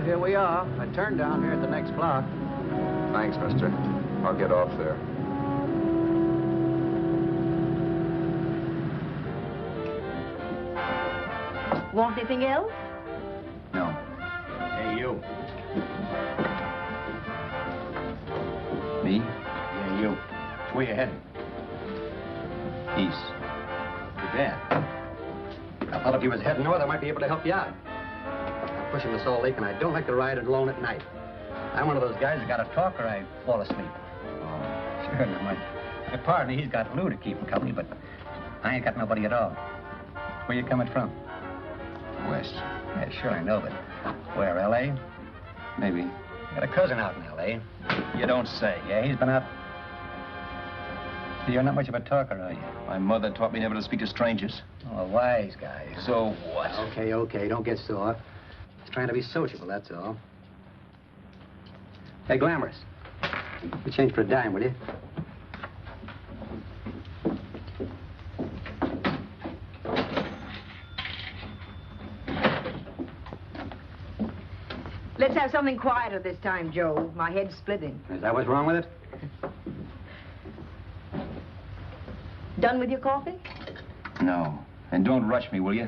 here we are. I turned down here at the next block. Thanks, mister. I'll get off there. Want anything else? No. Hey, you. Me? Yeah, you. Where you heading? East. Too bad. I thought if you was heading north, I might be able to help you out. I'm pushing to Salt Lake, and I don't like to ride alone at night. I'm one of those guys that got to talk or I fall asleep. Oh. Sure, now my partner, he's got Lou to keep him company, but I ain't got nobody at all. Where you coming from? West. Yeah, sure, I know, but where, L.A.? Maybe. Got a cousin out in L.A. You don't say. Yeah, he's been out. You're not much of a talker, are you? My mother taught me never to speak to strangers. Oh, a wise guy. So what? Okay, don't get sore. Just trying to be sociable, that's all. Hey, Glamorous. You change for a dime, will you? Let's have something quieter this time, Joe. My head's splitting. Is that what's wrong with it? Done with your coffee? No. And don't rush me, will you?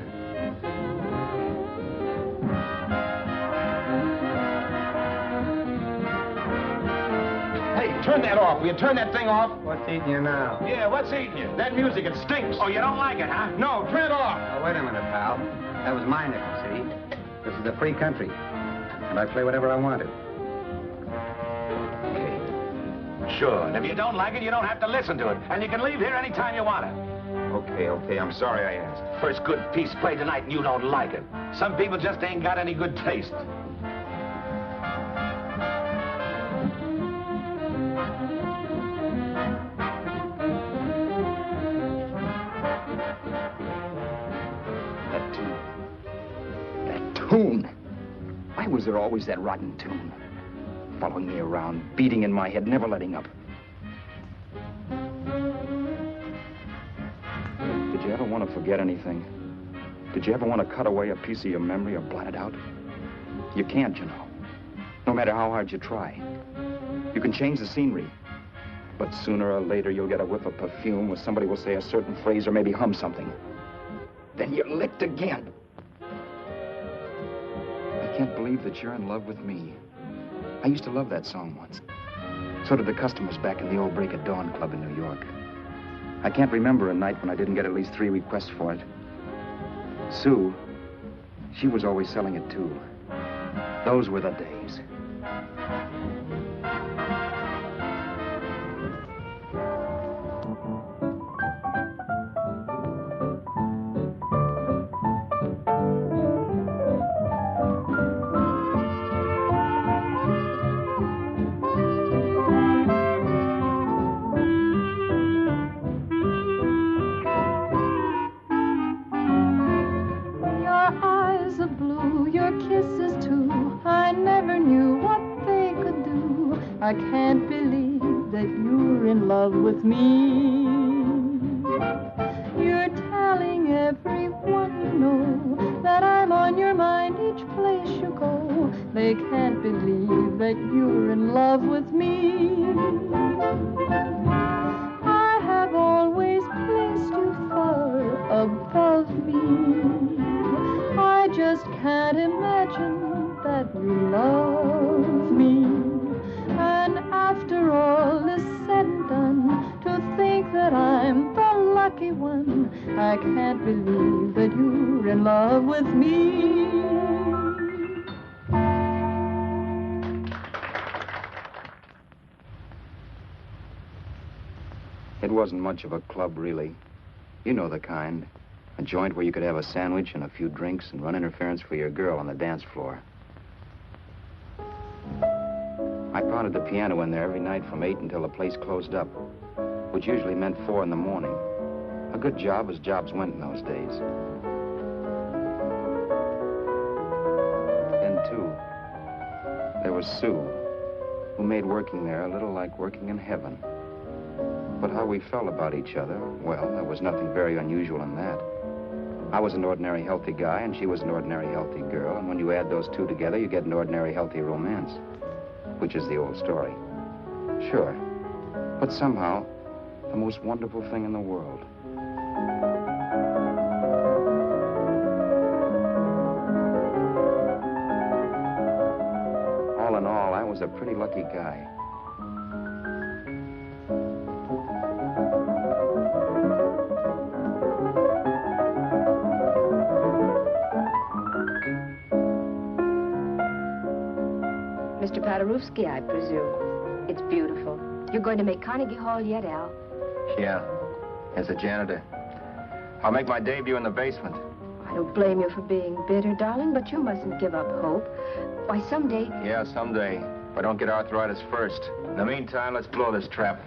Hey, turn that off. Will you turn that thing off? What's eating you now? Yeah, what's eating you? That music, it stinks. Oh, you don't like it, huh? No, turn it off. Oh, wait a minute, pal. That was my nickel, see? This is a free country. And I play whatever I want to. Sure, and if you don't like it, you don't have to listen to it. And you can leave here anytime you want to. Okay, I'm sorry I asked. First good piece played tonight and you don't like it. Some people just ain't got any good taste. That tune. Why was there always that rotten tune? Following me around, beating in my head, never letting up. Did you ever want to forget anything? Did you ever want to cut away a piece of your memory or blot it out? You can't, you know. No matter how hard you try. You can change the scenery, but sooner or later you'll get a whiff of perfume where somebody will say a certain phrase or maybe hum something. Then you're licked again. I can't believe that you're in love with me. I used to love that song once. So did the customers back in the old Break of Dawn club in New York. I can't remember a night when I didn't get at least 3 requests for it. Sue, she was always selling it too. Those were the days. I can't believe that you're in love with me. You're telling everyone you know that I'm on your mind each place you go. They can't believe that you're in love with me. I have always placed you far above me. I just can't imagine that you love me. And after all is said and done, to think that I'm the lucky one, I can't believe that you're in love with me. It wasn't much of a club, really. You know the kind. A joint where you could have a sandwich and a few drinks and run interference for your girl on the dance floor. I pounded the piano in there every night from 8 until the place closed up, which usually meant 4 in the morning. A good job as jobs went in those days. Then, too, there was Sue, who made working there a little like working in heaven. But how we felt about each other, well, there was nothing very unusual in that. I was an ordinary healthy guy, and she was an ordinary healthy girl. And when you add those two together, you get an ordinary healthy romance, which is the old story. Sure. But somehow, the most wonderful thing in the world. All in all, I was a pretty lucky guy. Mr. Paderewski, I presume. It's beautiful. You're going to make Carnegie Hall yet, Al? Yeah, as a janitor. I'll make my debut in the basement. I don't blame you for being bitter, darling, but you mustn't give up hope. Why, someday... Yeah, someday. If I don't get arthritis first. In the meantime, let's blow this trap.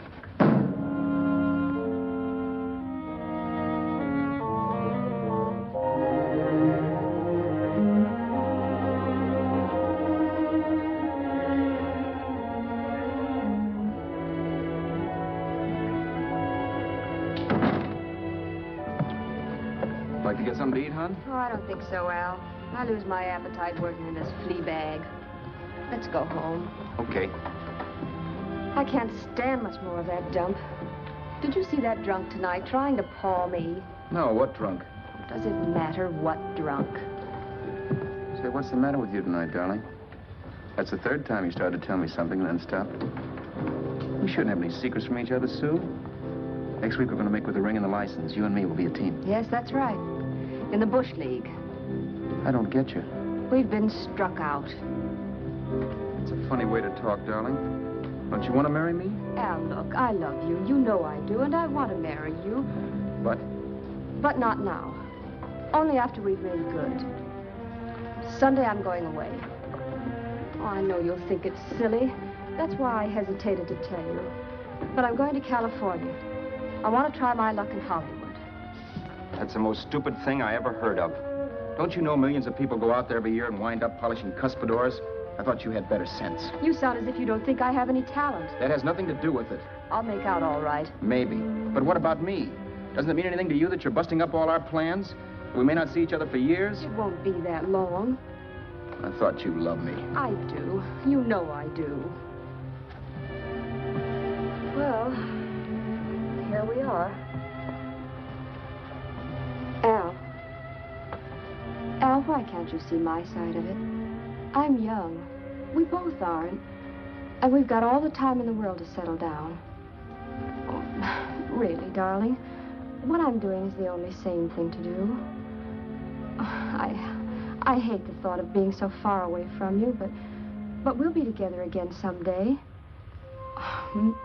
Like to get something to eat, hon? Oh, I don't think so, Al. I lose my appetite working in this flea bag. Let's go home. Okay. I can't stand much more of that dump. Did you see that drunk tonight trying to paw me? No, what drunk? Does it matter what drunk? Say, what's the matter with you tonight, darling? That's the third time you started to tell me something and then stopped. We shouldn't have any secrets from each other, Sue. Next week, we're going to make with the ring and the license. You and me will be a team. Yes, that's right. In the Bush League. I don't get you. We've been struck out. It's a funny way to talk, darling. Don't you want to marry me? Al, look, I love you. You know I do, and I want to marry you. But? But not now. Only after we've made good. Sunday, I'm going away. Oh, I know you'll think it's silly. That's why I hesitated to tell you. But I'm going to California. I want to try my luck in Hollywood. That's the most stupid thing I ever heard of. Don't you know millions of people go out there every year and wind up polishing cuspidors? I thought you had better sense. You sound as if you don't think I have any talent. That has nothing to do with it. I'll make out all right. Maybe. But what about me? Doesn't it mean anything to you that you're busting up all our plans? We may not see each other for years? It won't be that long. I thought you loved me. I do. You know I do. Well, here we are. Al. Al, why can't you see my side of it? I'm young. We both are. And we've got all the time in the world to settle down. Oh, really, darling, what I'm doing is the only sane thing to do. I hate the thought of being so far away from you, but we'll be together again someday.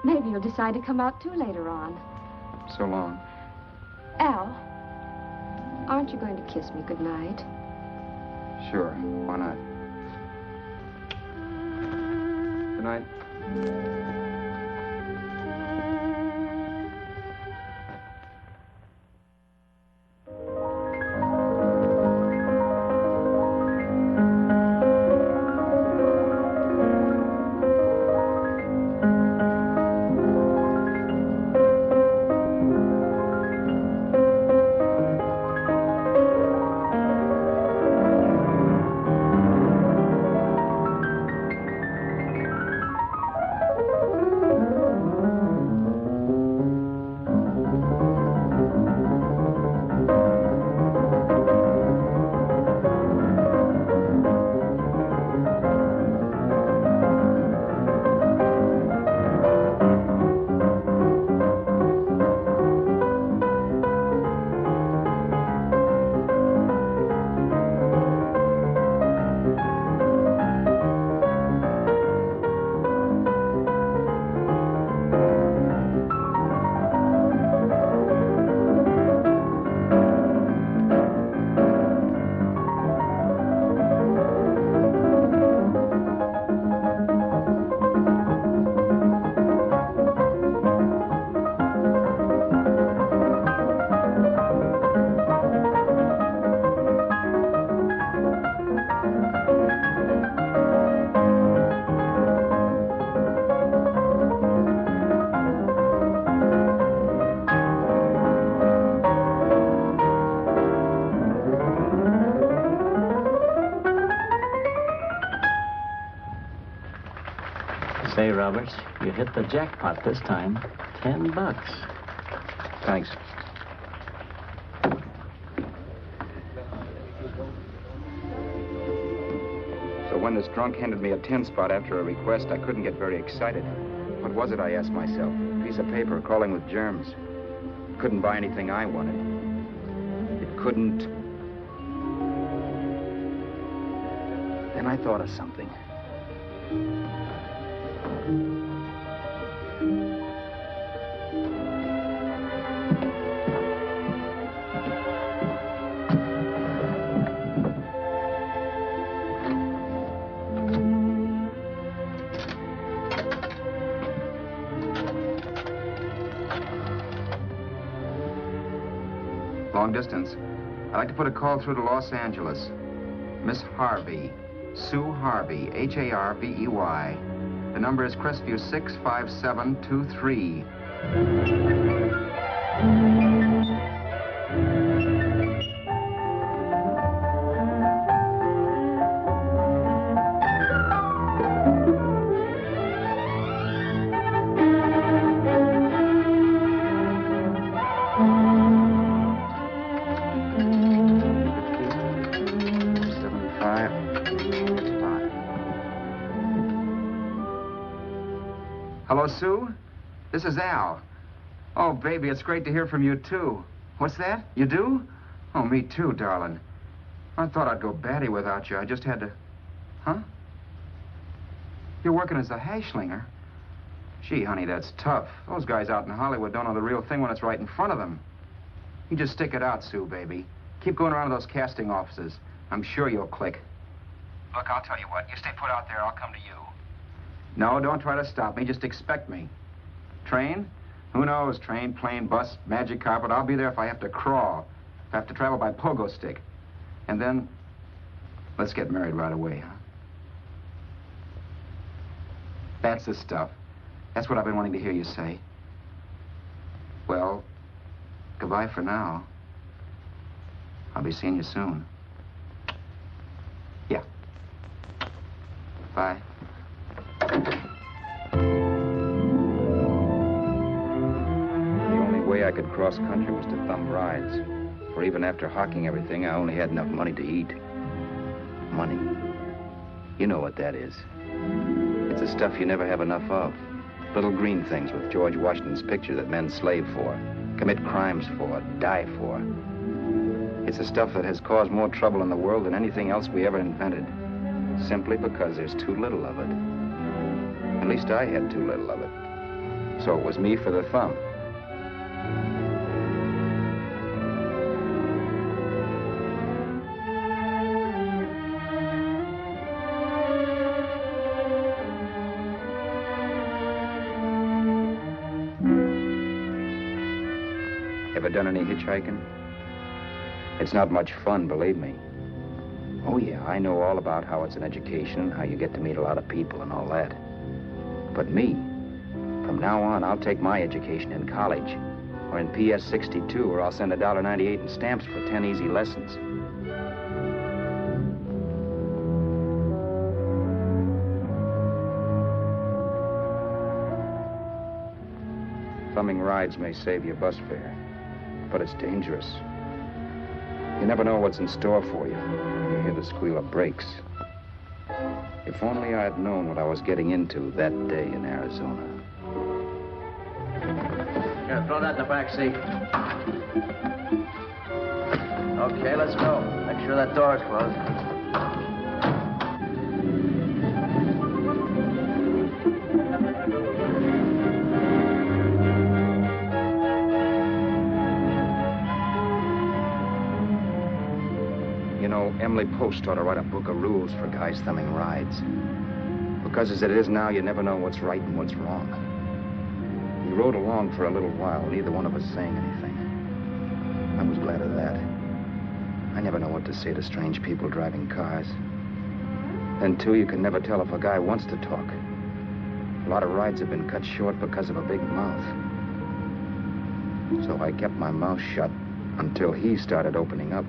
Maybe you'll decide to come out too later on. So long. Al, aren't you going to kiss me goodnight? Sure. Why not? Good night. Roberts. You hit the jackpot this time. $10. Thanks. So when this drunk handed me a 10 spot after a request, I couldn't get very excited. What was it, I asked myself? A piece of paper crawling with germs. Couldn't buy anything I wanted. It couldn't. Then I thought of something. Long distance. I'd like to put a call through to Los Angeles. Miss Harvey. Sue Harvey, Harvey. The number is Crestview 65723. Hello, Sue? This is Al. Oh, baby, it's great to hear from you, too. What's that? You do? Oh, me too, darling. I thought I'd go batty without you. I just had to... Huh? You're working as a hashlinger? Gee, honey, that's tough. Those guys out in Hollywood don't know the real thing when it's right in front of them. You just stick it out, Sue, baby. Keep going around to those casting offices. I'm sure you'll click. Look, I'll tell you what. You stay put out there, I'll come to you. No, don't try to stop me. Just expect me. Train? Who knows? Train, plane, bus, magic carpet. I'll be there if I have to crawl. If I have to travel by pogo stick. And then, let's get married right away, huh? That's the stuff. That's what I've been wanting to hear you say. Well, goodbye for now. I'll be seeing you soon. Yeah. Bye. The only way I could cross country was to thumb rides. For even after hawking everything, I only had enough money to eat. Money. You know what that is. It's the stuff you never have enough of. Little green things with George Washington's picture that men slave for, commit crimes for, die for. It's the stuff that has caused more trouble in the world than anything else we ever invented. Simply because there's too little of it. At least I had too little of it. So it was me for the thumb. Ever done any hitchhiking? It's not much fun, believe me. Oh, yeah, I know all about how it's an education, how you get to meet a lot of people and all that. But me, from now on, I'll take my education in college, or in PS 62, or I'll send $1.98 in stamps for 10 easy lessons. Thumbing rides may save you bus fare, but it's dangerous. You never know what's in store for you. You hear the squeal of brakes. If only I had known what I was getting into that day in Arizona. Here, throw that in the back seat. Okay, let's go. Make sure that door's closed. You know, Emily Post ought to write a book of rules for guys thumbing rides. Because as it is now, you never know what's right and what's wrong. We rode along for a little while, neither one of us saying anything. I was glad of that. I never know what to say to strange people driving cars. Then, too, you can never tell if a guy wants to talk. A lot of rides have been cut short because of a big mouth. So I kept my mouth shut until he started opening up.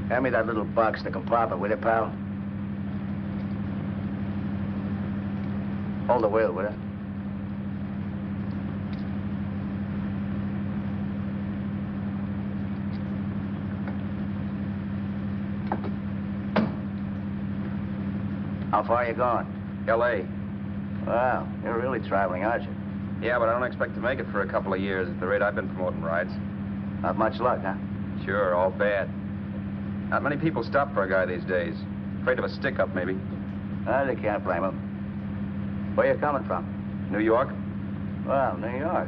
Hand me that little box, the compartment, will you, pal? Hold the wheel, will you? How far are you going? L.A. Wow, you're really traveling, aren't you? Yeah, but I don't expect to make it for a couple of years at the rate I've been promoting rides. Not much luck, huh? Sure, all bad. Not many people stop for a guy these days. Afraid of a stick-up, maybe. They can't blame him. Where you coming from? New York? Well, New York.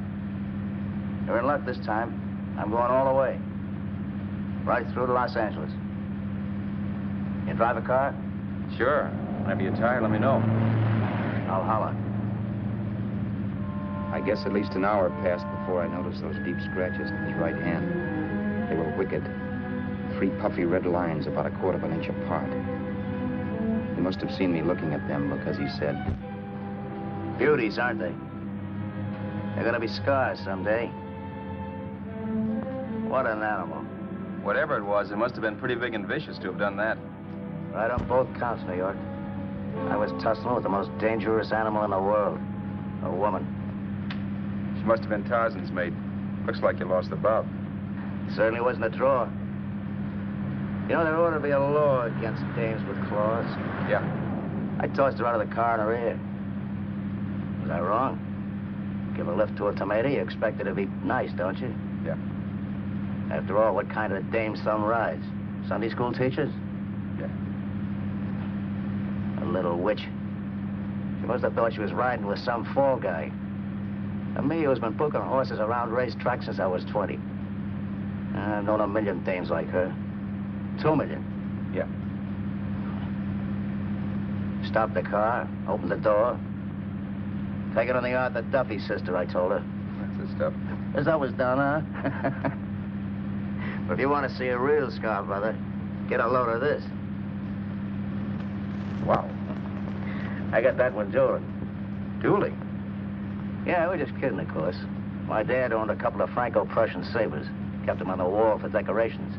You're in luck this time. I'm going all the way. Right through to Los Angeles. You drive a car? Sure. Whenever you're tired, let me know. I'll holler. I guess at least an hour passed before I noticed those deep scratches in his right hand. They were wicked. 3 puffy red lines about a quarter of an inch apart. He must have seen me looking at them because he said, Beauties, aren't they? They're gonna be scars someday. What an animal. Whatever it was, it must have been pretty big and vicious to have done that. Right on both counts, New York. I was tussling with the most dangerous animal in the world. A woman. She must have been Tarzan's mate. Looks like you lost the bout. Certainly wasn't a draw. You know, there ought to be a law against dames with claws. Yeah. I tossed her out of the car in her ear. Was I wrong? Give a lift to a tomato, you expect her to be nice, don't you? Yeah. After all, what kind of dame some rides? Sunday school teachers? Yeah. A little witch. She must have thought she was riding with some fall guy. And me, who's been booking horses around racetracks since I was 20. I've known a million dames like her. 2 million. Yeah. Stopped the car, opened the door. Take it on the Arthur Duffy sister, I told her. That's the stuff. As I was done, huh? But if you want to see a real scar, brother, get a load of this. Wow. I got that one dueling. Dueling? Yeah, we're just kidding, of course. My dad owned a couple of Franco-Prussian sabers. Kept them on the wall for decorations.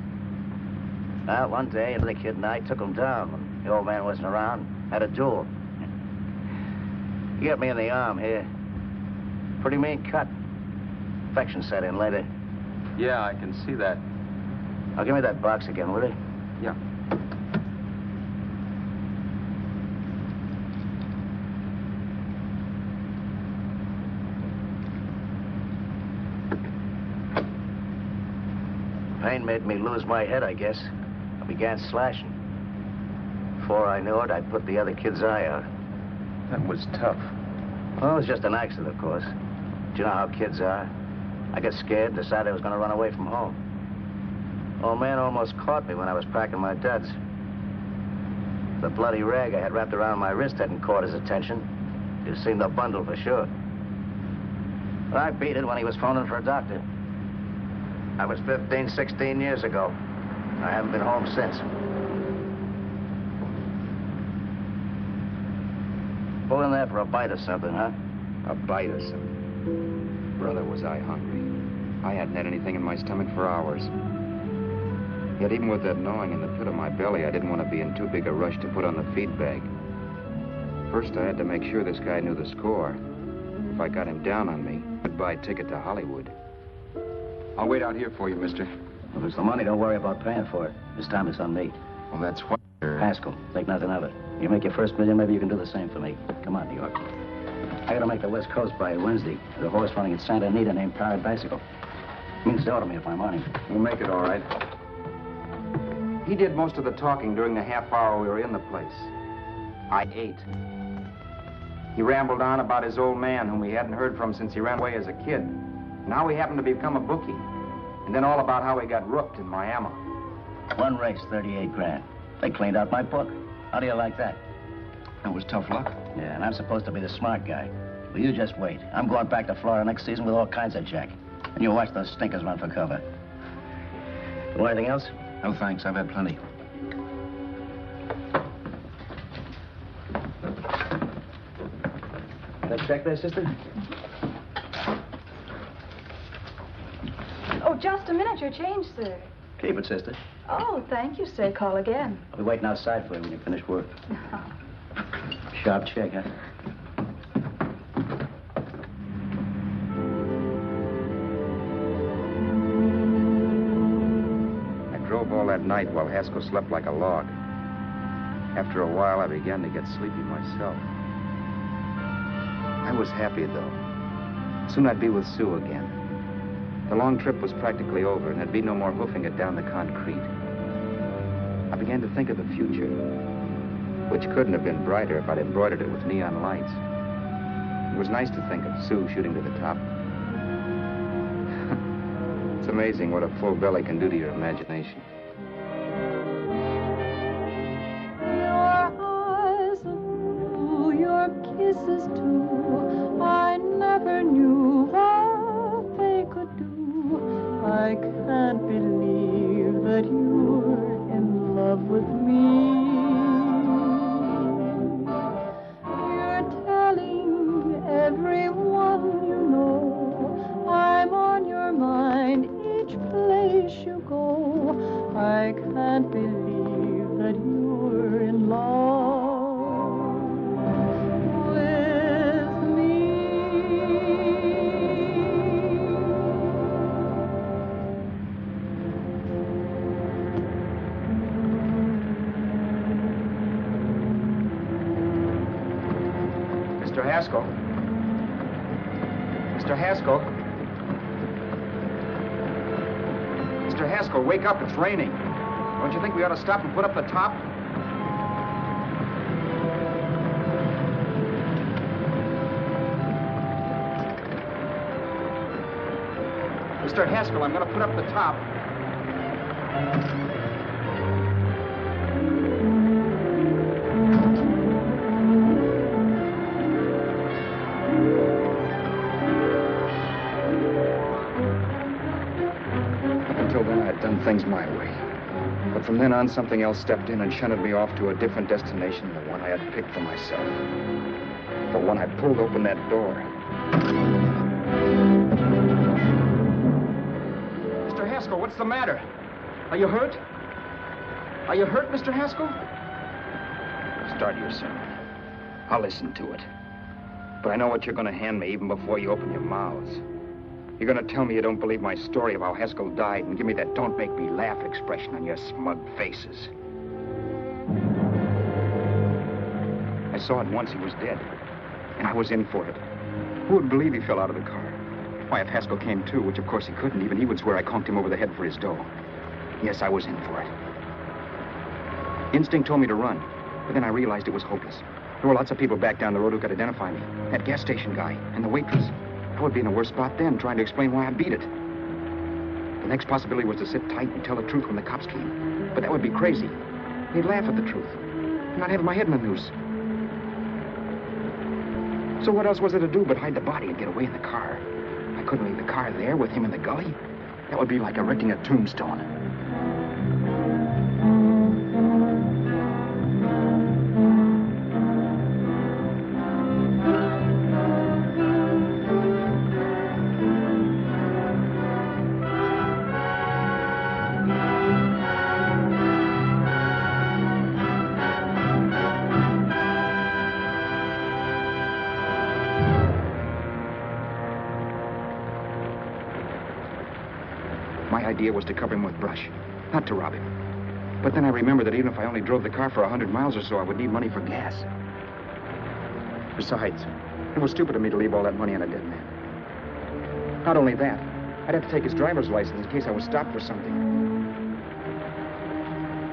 Well, one day, the kid and I took them down when the old man wasn't around. Had a duel. He got me in the arm here. Pretty mean cut. Infection set in later. Yeah, I can see that. Now, give me that box again, will you? Yeah. Pain made me lose my head, I guess. I began slashing. Before I knew it, I'd put the other kid's eye out. That was tough. Well, it was just an accident, of course. But you know how kids are. I got scared, decided I was going to run away from home. Old man almost caught me when I was packing my duds. The bloody rag I had wrapped around my wrist hadn't caught his attention. You'd seen the bundle for sure. But I beat it when he was phoning for a doctor. That was 15, 16 years ago. I haven't been home since. Pull in there for a bite or something, huh? a bite or something. Brother, was I hungry. I hadn't had anything in my stomach for hours. Yet even with that gnawing in the pit of my belly, I didn't want to be in too big a rush to put on the feed bag. First, I had to make sure this guy knew the score. If I got him down on me, goodbye ticket to Hollywood. I'll wait out here for you, mister. If it's the money, don't worry about paying for it. This time it's on me. Well, that's what... Haskell, think nothing of it. You make your first million, maybe you can do the same for me. Come on, New York. I gotta make the West Coast by Wednesday. There's a horse running at Santa Anita named Pirate Bicycle. Means to order me if I'm on him. We'll make it all right. He did most of the talking during the half hour we were in the place. I ate. He rambled on about his old man, whom we hadn't heard from since he ran away as a kid. Now he happened to become a bookie. And then all about how he got rooked in Miami. One race, 38 grand. They cleaned out my book. How do you like that? That was tough luck. Yeah, and I'm supposed to be the smart guy. Well, you just wait. I'm going back to Florida next season with all kinds of jack. And you watch those stinkers run for cover. Want anything else? No, thanks. I've had plenty. That check there, sister? Oh, just a minute. Your change, sir. Keep it, sister. Oh, thank you, sir. Call again. I'll be waiting outside for you when you finish work. Sharp check, huh? drove all that night while Haskell slept like a log. After a while, I began to get sleepy myself. I was happy, though. Soon I'd be with Sue again. The long trip was practically over, and there'd be no more hoofing it down the concrete. I began to think of the future, which couldn't have been brighter if I'd embroidered it with neon lights. It was nice to think of Sue shooting to the top. It's amazing what a full belly can do to your imagination. Your eyes are blue, your kisses too. I never knew what they could do. I can't believe that you're in love with me. You're telling everyone you know I'm on your mind each place you go. I can't believe that you're in love with me. Mr. Haskell? Mr. Haskell? Mr. Haskell, wake up. It's raining. Don't you think we ought to stop and put up the top? Mr. Haskell, I'm going to put up the top. Until then, I'd done things my way. But from then on, something else stepped in and shunted me off to a different destination than the one I had picked for myself. But when I pulled open that door... Mr. Haskell, what's the matter? Are you hurt? Are you hurt, Mr. Haskell? Start your sermon. I'll listen to it. But I know what you're going to hand me even before you open your mouths. You're going to tell me you don't believe my story of how Haskell died and give me that don't make me laugh expression on your smug faces. I saw at once he was dead, and I was in for it. Who would believe he fell out of the car? Why, if Haskell came too, which of course he couldn't, even he would swear I conked him over the head for his dough. Yes, I was in for it. Instinct told me to run, but then I realized it was hopeless. There were lots of people back down the road who could identify me. That gas station guy and the waitress. I would be in a worse spot then, trying to explain why I beat it. The next possibility was to sit tight and tell the truth when the cops came. But that would be crazy. They'd laugh at the truth. And I'd have my head in the noose. So what else was there to do but hide the body and get away in the car? I couldn't leave the car there with him in the gully. That would be like erecting a tombstone. My idea was to cover him with brush, not to rob him. But then I remembered that even if I only drove the car for 100 miles or so, I would need money for gas. Besides, it was stupid of me to leave all that money on a dead man. Not only that, I'd have to take his driver's license in case I was stopped for something.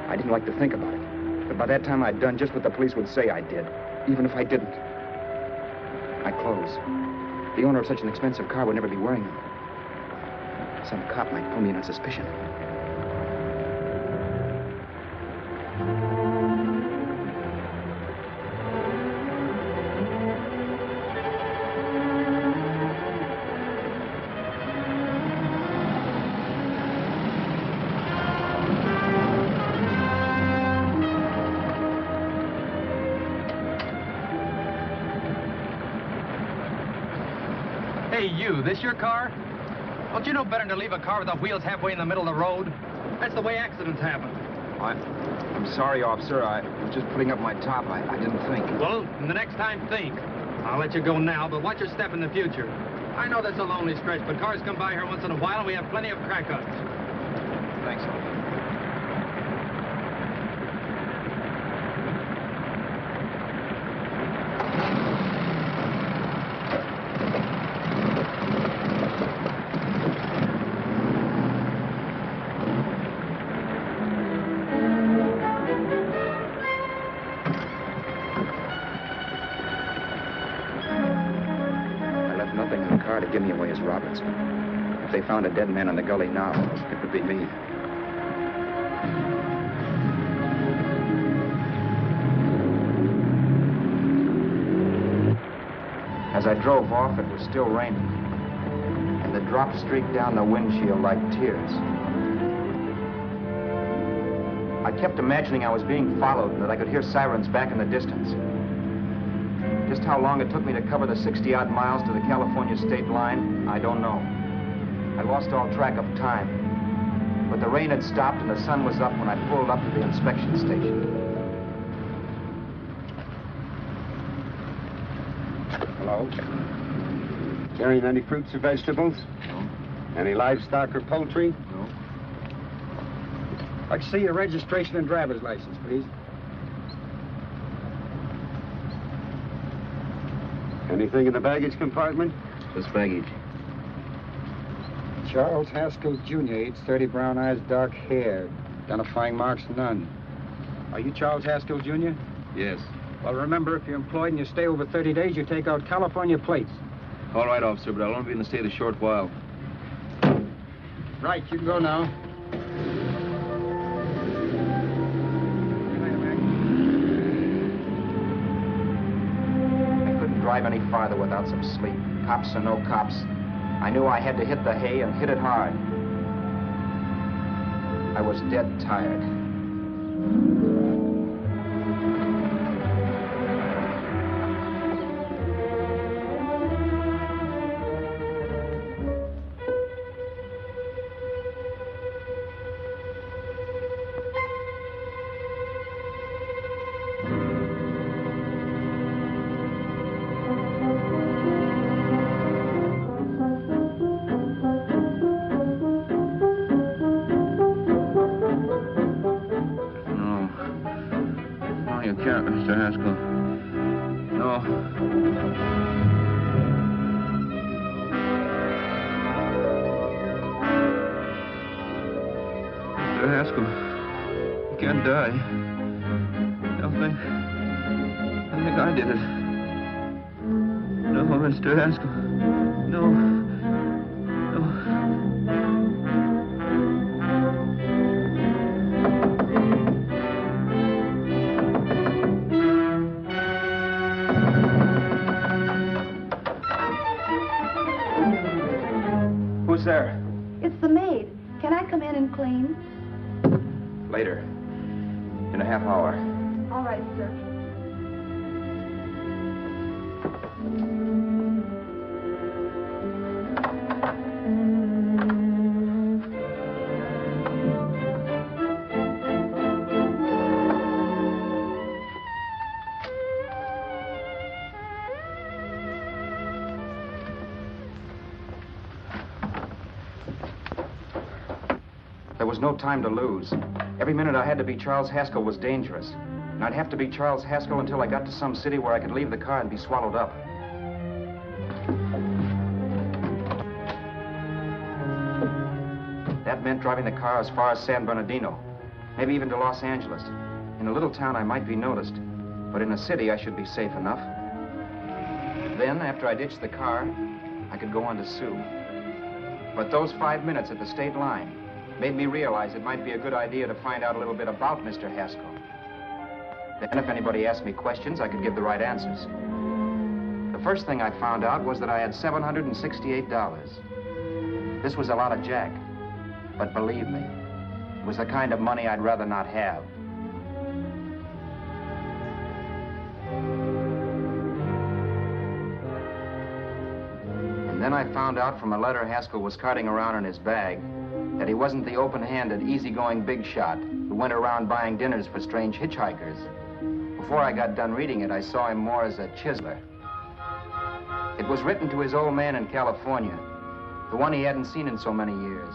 I didn't like to think about it, but by that time I'd done just what the police would say I did, even if I didn't. My clothes. The owner of such an expensive car would never be wearing them. Some cop might pull me in on suspicion. Hey, you, this your car? Don't you know better than to leave a car with the wheels halfway in the middle of the road? That's the way accidents happen. I'm sorry, officer. I was just putting up my top. I didn't think. Well, the next time, think. I'll let you go now, but watch your step in the future. I know that's a lonely stretch, but cars come by here once in a while, and we have plenty of crack-ups. Thanks, officer. is Roberts. If they found a dead man in the gully now, it would be me. As I drove off, it was still raining, and the drops streaked down the windshield like tears. I kept imagining I was being followed and that I could hear sirens back in the distance. Just how long it took me to cover the 60-odd miles to the California state line, I don't know. I lost all track of time. But the rain had stopped and the sun was up when I pulled up to the inspection station. Hello? Carrying any fruits or vegetables? No. Any livestock or poultry? No. I'd like to see your registration and driver's license, please. Anything in the baggage compartment? Just baggage. Charles Haskell, Jr., age 30, brown eyes, dark hair. Identifying marks, none. Are you Charles Haskell, Jr.? Yes. Well, remember, if you're employed and you stay over 30 days, you take out California plates. All right, officer, but I'll only be in the state a short while. Right, you can go now. I couldn't drive any farther without some sleep. Cops or no cops, I knew I had to hit the hay and hit it hard. I was dead tired. Mr. Haskell. No. Mr. Haskell, you can't die. I think I did it. No, Mr. Haskell. No. No. Who's there? It's the maid. Can I come in and clean? Later. In a half hour. All right, sir. There was no time to lose. Every minute I had to be Charles Haskell was dangerous. And I'd have to be Charles Haskell until I got to some city where I could leave the car and be swallowed up. That meant driving the car as far as San Bernardino, maybe even to Los Angeles. In a little town, I might be noticed, but in a city, I should be safe enough. Then, after I ditched the car, I could go on to Sue. But those 5 minutes at the state line made me realize it might be a good idea to find out a little bit about Mr. Haskell. Then, if anybody asked me questions, I could give the right answers. The first thing I found out was that I had $768. This was a lot of jack, but believe me, it was the kind of money I'd rather not have. And then I found out from a letter Haskell was carting around in his bag that he wasn't the open-handed, easygoing big shot who went around buying dinners for strange hitchhikers. Before I got done reading it, I saw him more as a chiseler. It was written to his old man in California, the one he hadn't seen in so many years.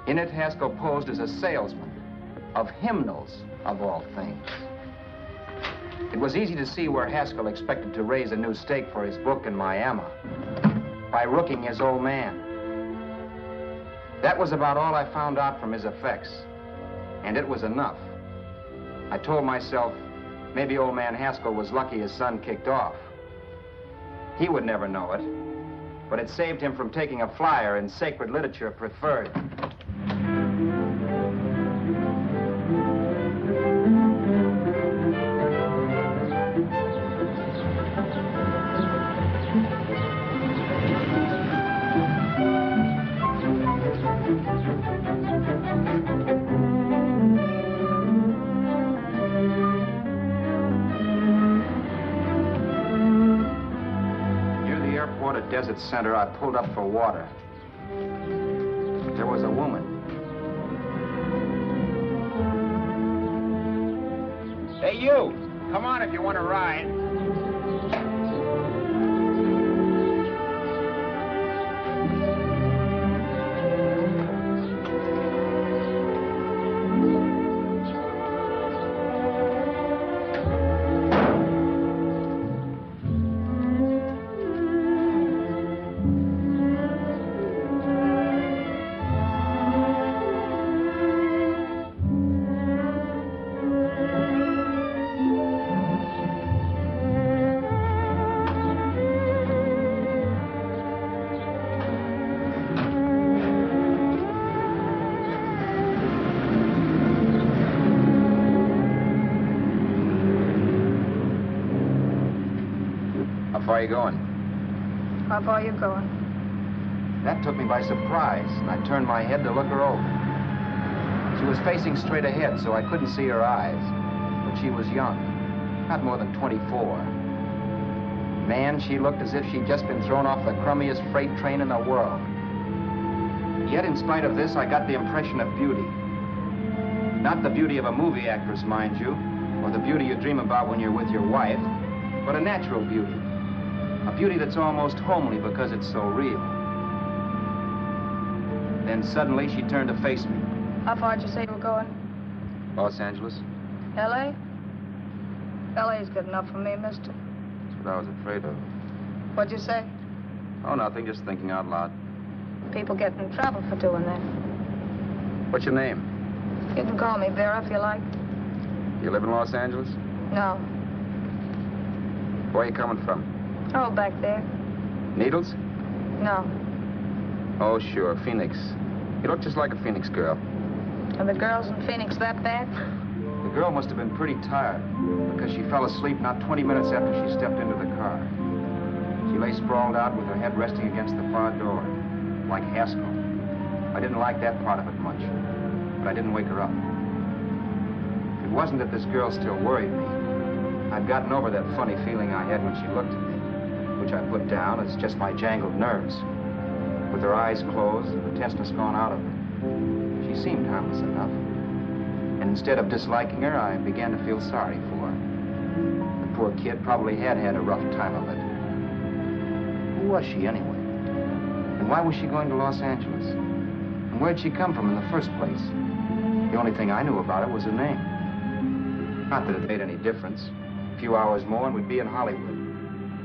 In it, Haskell posed as a salesman of hymnals, of all things. It was easy to see where Haskell expected to raise a new stake for his book in Miami by rooking his old man. That was about all I found out from his effects, and it was enough. I told myself, maybe old man Haskell was lucky his son kicked off. He would never know it, but it saved him from taking a flyer in sacred literature preferred. Desert Center, I pulled up for water. There was a woman. Hey, you! Come on if you want to ride. How far are you going? How far are you going? That took me by surprise, and I turned my head to look her over. She was facing straight ahead, so I couldn't see her eyes. But she was young, not more than 24. Man, she looked as if she'd just been thrown off the crummiest freight train in the world. Yet, in spite of this, I got the impression of beauty. Not the beauty of a movie actress, mind you, or the beauty you dream about when you're with your wife, but a natural beauty. A beauty that's almost homely because it's so real. Then suddenly she turned to face me. How far did you say you were going? Los Angeles? L.A.? L.A.'s good enough for me, mister. That's what I was afraid of. What'd you say? Oh, nothing, just thinking out loud. People get in trouble for doing that. What's your name? You can call me Vera if you like. You live in Los Angeles? No. Where are you coming from? Oh, back there. Needles? No. Oh, sure, Phoenix. You look just like a Phoenix girl. Are the girls in Phoenix that bad? The girl must have been pretty tired because she fell asleep not 20 minutes after she stepped into the car. She lay sprawled out with her head resting against the far door, like Haskell. I didn't like that part of it much, but I didn't wake her up. It wasn't that this girl still worried me. I'd gotten over that funny feeling I had when she looked at me, which I put down as just my jangled nerves. With her eyes closed and the tenseness gone out of her, she seemed harmless enough. And instead of disliking her, I began to feel sorry for her. The poor kid probably had had a rough time of it. Who was she anyway? And why was she going to Los Angeles? And where'd she come from in the first place? The only thing I knew about her was her name. Not that it made any difference. A few hours more and we'd be in Hollywood.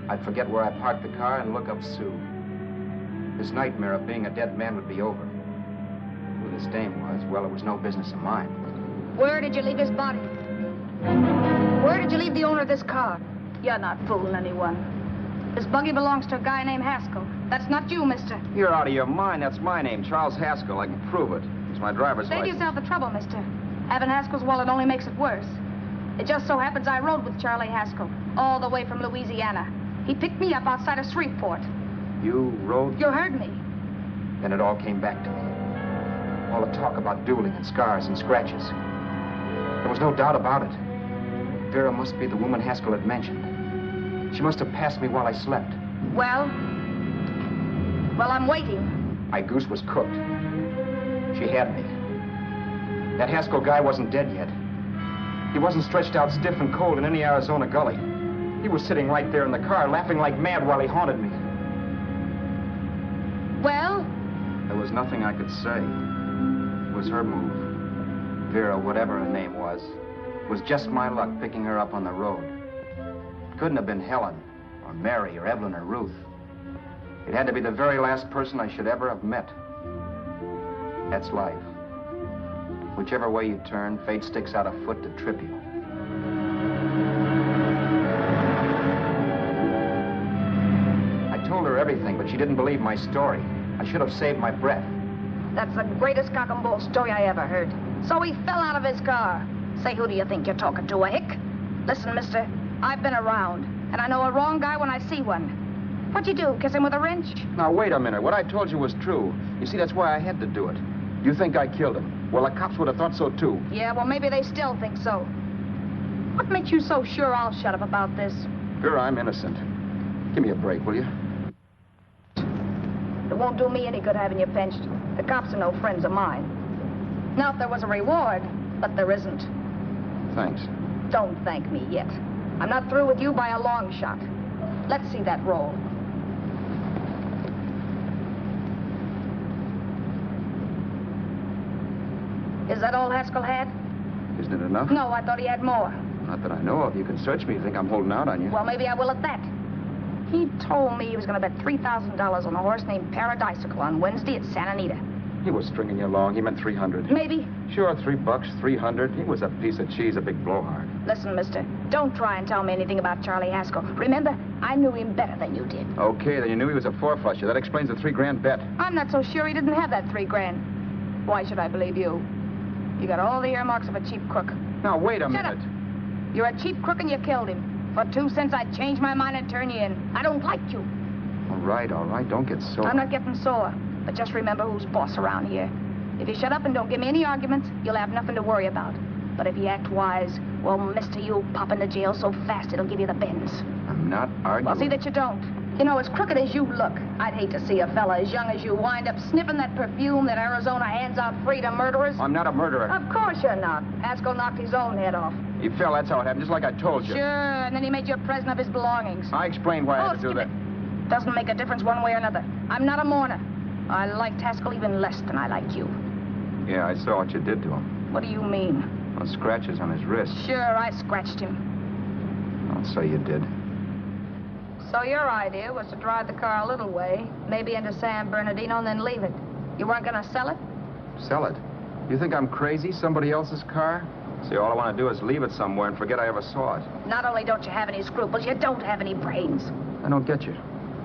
I'd forget where I parked the car and look up Sue. This nightmare of being a dead man would be over. Who this dame was, well, it was no business of mine. Where did you leave his body? Where did you leave the owner of this car? You're not fooling anyone. This buggy belongs to a guy named Haskell. That's not you, mister. You're out of your mind. That's my name, Charles Haskell. I can prove it. It's my driver's Save license. yourself the trouble, mister. Having Haskell's wallet only makes it worse. It just so happens I rode with Charlie Haskell, all the way from Louisiana. He picked me up outside of Shreveport. You rode? You heard me. Then it all came back to me. All the talk about dueling and scars and scratches. There was no doubt about it. Vera must be the woman Haskell had mentioned. She must have passed me while I slept. Well, I'm waiting. My goose was cooked. She had me. That Haskell guy wasn't dead yet. He wasn't stretched out stiff and cold in any Arizona gully. He was sitting right there in the car, laughing like mad while he haunted me. Well? There was nothing I could say. It was her move. Vera, whatever her name was just my luck picking her up on the road. It couldn't have been Helen, or Mary, or Evelyn, or Ruth. It had to be the very last person I should ever have met. That's life. Whichever way you turn, fate sticks out a foot to trip you. I told her everything everything, but she didn't believe my story. I should have saved my breath. That's the greatest cock and bull story I ever heard. So he fell out of his car. Say, who do you think you're talking to, a hick? Listen, mister, I've been around, and I know a wrong guy when I see one. What'd you do, kiss him with a wrench? Now, wait a minute. What I told you was true. You see, that's why I had to do it. You think I killed him? Well, the cops would have thought so, too. Yeah, well, maybe they still think so. What makes you so sure I'll shut up about this? Sure, I'm innocent. Give me a break, will you? It won't do me any good having you pinched. The cops are no friends of mine. Now, if there was a reward, but there isn't. Thanks. Don't thank me yet. I'm not through with you by a long shot. Let's see that roll. Is that all Haskell had? Isn't it enough? No, I thought he had more. Not that I know of. You can search me. You think I'm holding out on you? Well, maybe I will at that. He told me he was going to bet $3,000 on a horse named Paradisical on Wednesday at Santa Anita. He was stringing you along. He meant 300. Maybe. Sure, $3, 300. He was a piece of cheese, a big blowhard. Listen, mister, don't try and tell me anything about Charlie Haskell. Remember, I knew him better than you did. Okay, then you knew he was a four-flusher. That explains the $3,000 bet. I'm not so sure he didn't have that $3,000. Why should I believe you? You got all the earmarks of a cheap crook. Now, wait a minute. Shut up. You're a cheap crook and you killed him. For 2 cents, I'd change my mind and turn you in. I don't like you. All right. Don't get sore. I'm not getting sore. But just remember who's boss around here. If you shut up and don't give me any arguments, you'll have nothing to worry about. But if you act wise, well, mister, you'll pop into jail so fast it'll give you the bends. I'm not arguing. Well, see that you don't. You know, as crooked as you look, I'd hate to see a fella as young as you wind up sniffing that perfume that Arizona hands out free to murderers. I'm not a murderer. Of course you're not. Haskell knocked his own head off. He fell, that's how it happened, just like I told you. Sure, and then he made you a present of his belongings. I explained why I had to do that. Doesn't make a difference one way or another. I'm not a mourner. I liked Haskell even less than I like you. Yeah, I saw what you did to him. What do you mean? Those scratches on his wrist. Sure, I scratched him. I'll say you did. So your idea was to drive the car a little way, maybe into San Bernardino, and then leave it. You weren't going to sell it? Sell it? You think I'm crazy? Somebody else's car? See, all I want to do is leave it somewhere and forget I ever saw it. Not only don't you have any scruples, you don't have any brains. I don't get you.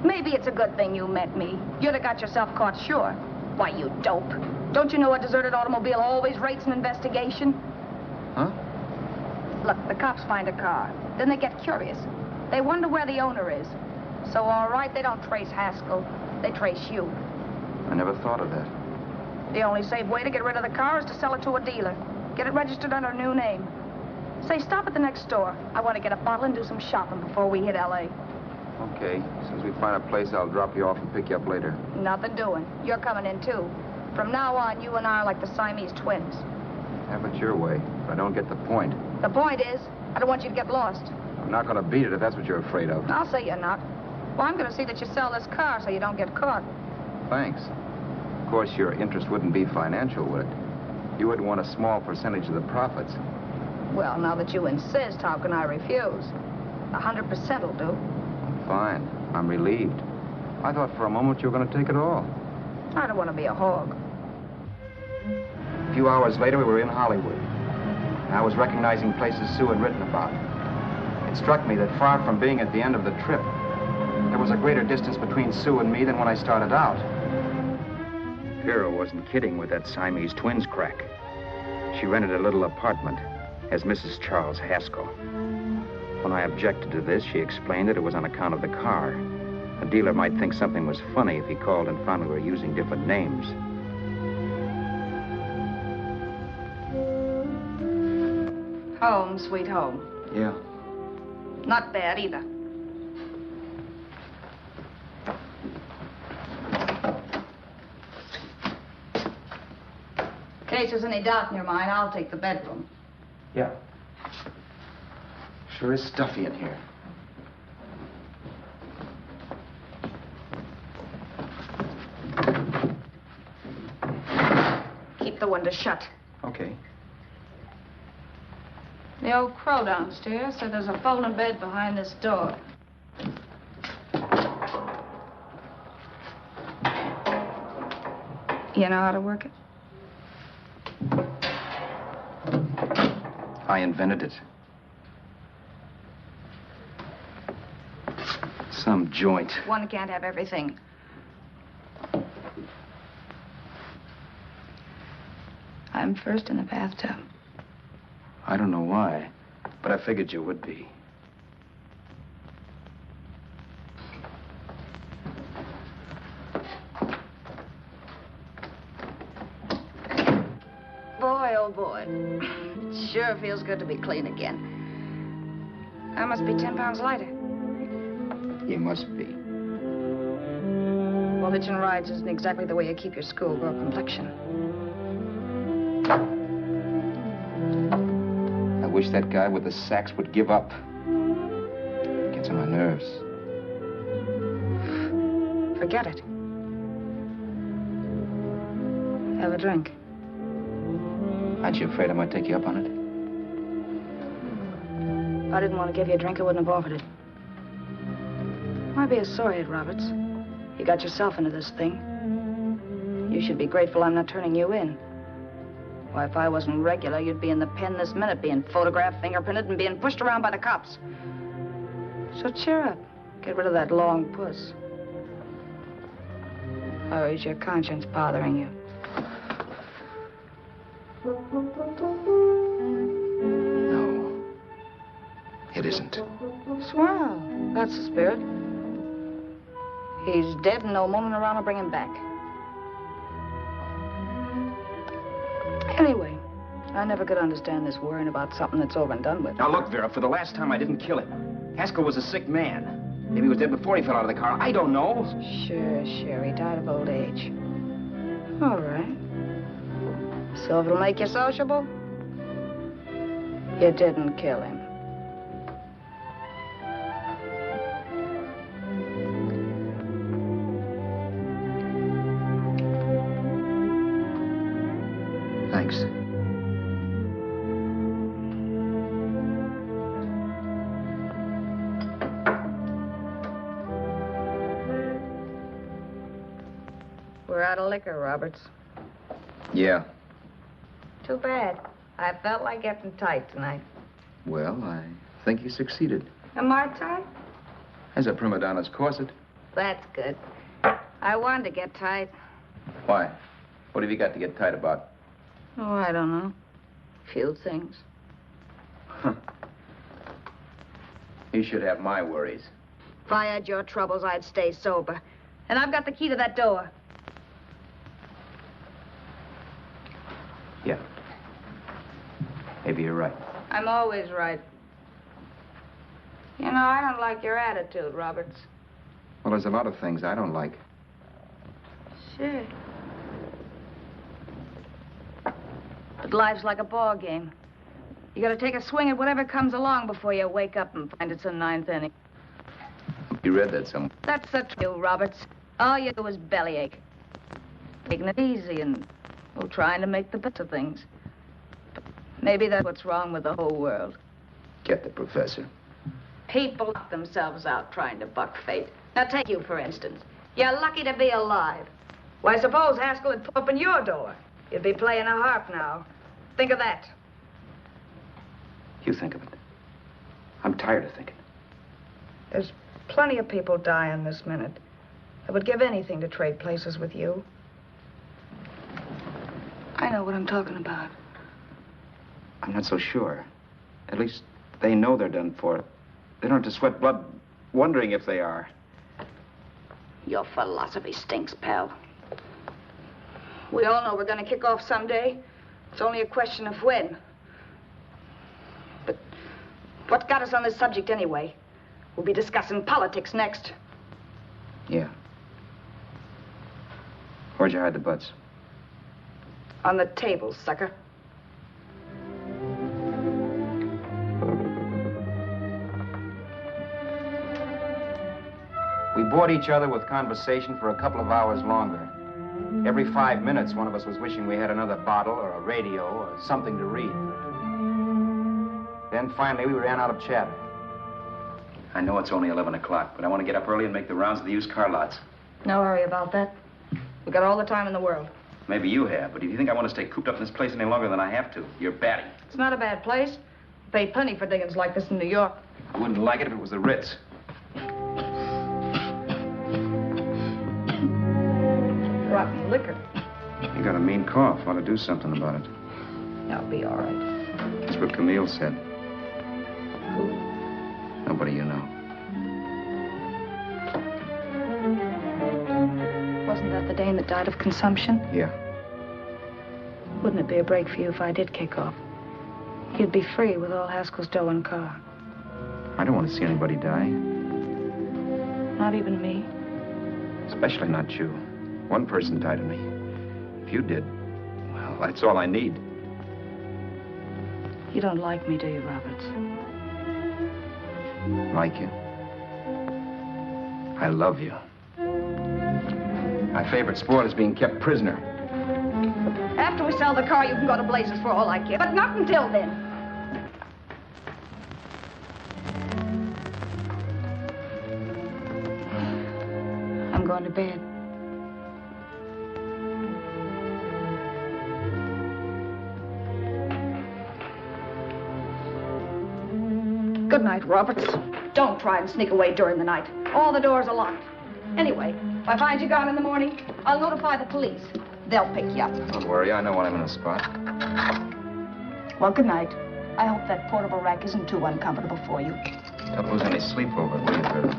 Maybe it's a good thing you met me. You'd have got yourself caught, sure. Why, you dope. Don't you know a deserted automobile always rates an investigation? Huh? Look, the cops find a car. Then they get curious. They wonder where the owner is. So, all right, they don't trace Haskell. They trace you. I never thought of that. The only safe way to get rid of the car is to sell it to a dealer. Get it registered under a new name. Say, stop at the next store. I want to get a bottle and do some shopping before we hit L.A. Okay. As soon as we find a place, I'll drop you off and pick you up later. Nothing doing. You're coming in, too. From now on, you and I are like the Siamese twins. Have it your way, but I don't get the point. The point is, I don't want you to get lost. I'm not going to beat it if that's what you're afraid of. I'll say you're not. Well, I'm going to see that you sell this car so you don't get caught. Thanks. Of course, your interest wouldn't be financial, would it? You would want a small percentage of the profits. Well, now that you insist, how can I refuse? 100% will do. Fine. I'm relieved. I thought for a moment you were going to take it all. I don't want to be a hog. A few hours later, we were in Hollywood. I was recognizing places Sue had written about. It struck me that far from being at the end of the trip, there was a greater distance between Sue and me than when I started out. Vera wasn't kidding with that Siamese twins crack. She rented a little apartment as Mrs. Charles Haskell. When I objected to this, she explained that it was on account of the car. A dealer might think something was funny if he called and found we were using different names. Home, sweet home. Yeah. Not bad either. In case there's any doubt in your mind, I'll take the bedroom. Yeah. Sure is stuffy in here. Keep the window shut. Okay. The old crow downstairs said there's a folding bed behind this door. You know how to work it? I invented it. Some joint. One can't have everything. I'm first in the bathtub. I don't know why, but I figured you would be. Boy, oh boy. It sure feels good to be clean again. I must be 10 pounds lighter. You must be. Well, hitching rides isn't exactly the way you keep your schoolgirl complexion. I wish that guy with the sax would give up. Gets on my nerves. Forget it. Have a drink. Aren't you afraid I might take you up on it? If I didn't want to give you a drink, I wouldn't have offered it. Why be a sorehead, Roberts? You got yourself into this thing. You should be grateful I'm not turning you in. Why, if I wasn't regular, you'd be in the pen this minute, being photographed, fingerprinted, and being pushed around by the cops. So cheer up. Get rid of that long puss. Or is your conscience bothering you? No. It isn't. Swell. That's the spirit. He's dead and no moaning around will bring him back. Anyway, I never could understand this worrying about something that's over and done with. Now look, Vera, for the last time I didn't kill him. Haskell was a sick man. Maybe he was dead before he fell out of the car. I don't know. Sure. He died of old age. All right. So if it'll make you sociable, you didn't kill him. Thanks. We're out of liquor, Roberts. Yeah. Too bad. I felt like getting tight tonight. Well, I think you succeeded. Am I tight? As a prima donna's corset. That's good. I wanted to get tight. Why? What have you got to get tight about? Oh, I don't know. Few things. Huh. You should have my worries. If I had your troubles, I'd stay sober. And I've got the key to that door. Yeah. Maybe you're right. I'm always right. You know, I don't like your attitude, Roberts. Well, there's a lot of things I don't like. Sure. But life's like a ball game. You gotta take a swing at whatever comes along before you wake up and find it's a ninth inning. You read that somewhere. That's the truth, Roberts. All you do is bellyache. Taking it easy and, well, trying to make the best of things. But maybe that's what's wrong with the whole world. Get the professor. People knock themselves out trying to buck fate. Now, take you, for instance. You're lucky to be alive. Why, suppose Haskell had put open your door. You'd be playing a harp now. Think of that. You think of it. I'm tired of thinking. There's plenty of people dying this minute. I would give anything to trade places with you. I know what I'm talking about. I'm not so sure. At least they know they're done for. They don't have to sweat blood wondering if they are. Your philosophy stinks, pal. We all know we're going to kick off someday. It's only a question of when. But what got us on this subject anyway? We'll be discussing politics next. Yeah. Where'd you hide the butts? On the table, sucker. We bored each other with conversation for a couple of hours longer. Every 5 minutes, one of us was wishing we had another bottle or a radio or something to read. Then finally, we ran out of chatter. I know it's only 11 o'clock, but I want to get up early and make the rounds of the used car lots. No hurry about that. We got all the time in the world. Maybe you have, but if you think I want to stay cooped up in this place any longer than I have to, you're batty. It's not a bad place. Pay plenty for diggings like this in New York. I wouldn't like it if it was the Ritz. rotten liquor. You got a mean cough. Ought to do something about it. I'll be all right. That's what Camille said. Who? Nobody you know. Wasn't that the dame that died of consumption? Yeah. Wouldn't it be a break for you if I did kick off? You'd be free with all Haskell's dough and car. I don't want to see anybody die. Not even me. Especially not you. One person died of me. If you did, well, that's all I need. You don't like me, do you, Roberts? Like you. I love you. My favorite sport is being kept prisoner. After we sell the car, you can go to Blazers for all I care. But not until then. I'm going to bed. Good night, Roberts. Don't try and sneak away during the night. All the doors are locked. Anyway, if I find you gone in the morning, I'll notify the police. They'll pick you up. Don't worry, I know when I'm in a spot. Well, good night. I hope that portable rack isn't too uncomfortable for you. Don't lose any sleep over it, will you, Vera?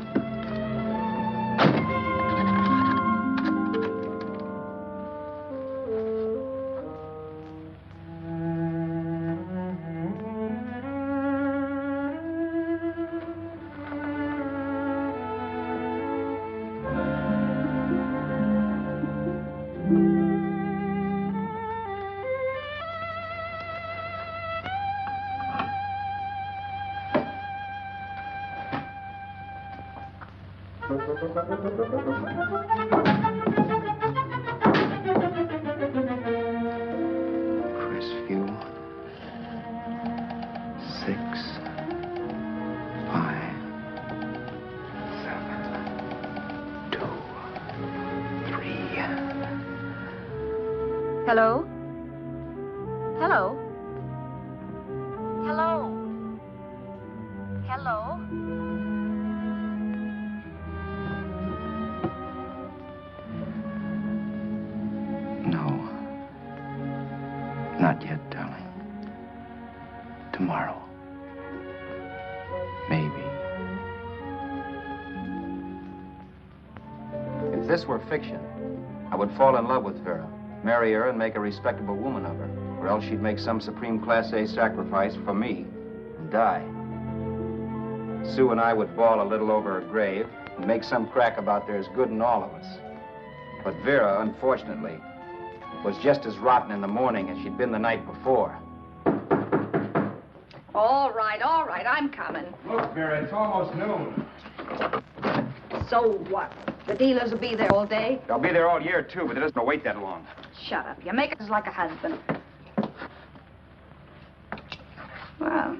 Crestview. 6, 5, 7, 2, 3. Hello? Hello? Hello? Hello? No. Not yet, darling. Tomorrow. Maybe. If this were fiction, I would fall in love with Vera, marry her, and make a respectable woman of her. Or else she'd make some supreme Class A sacrifice for me and die. Sue and I would bawl a little over her grave and make some crack about there's good in all of us. But Vera, unfortunately, was just as rotten in the morning as she'd been the night before. All right, I'm coming. Look, Vera, it's almost noon. So what? The dealers will be there all day? They'll be there all year, too, but it doesn't wait that long. Shut up. You make us like a husband. Well,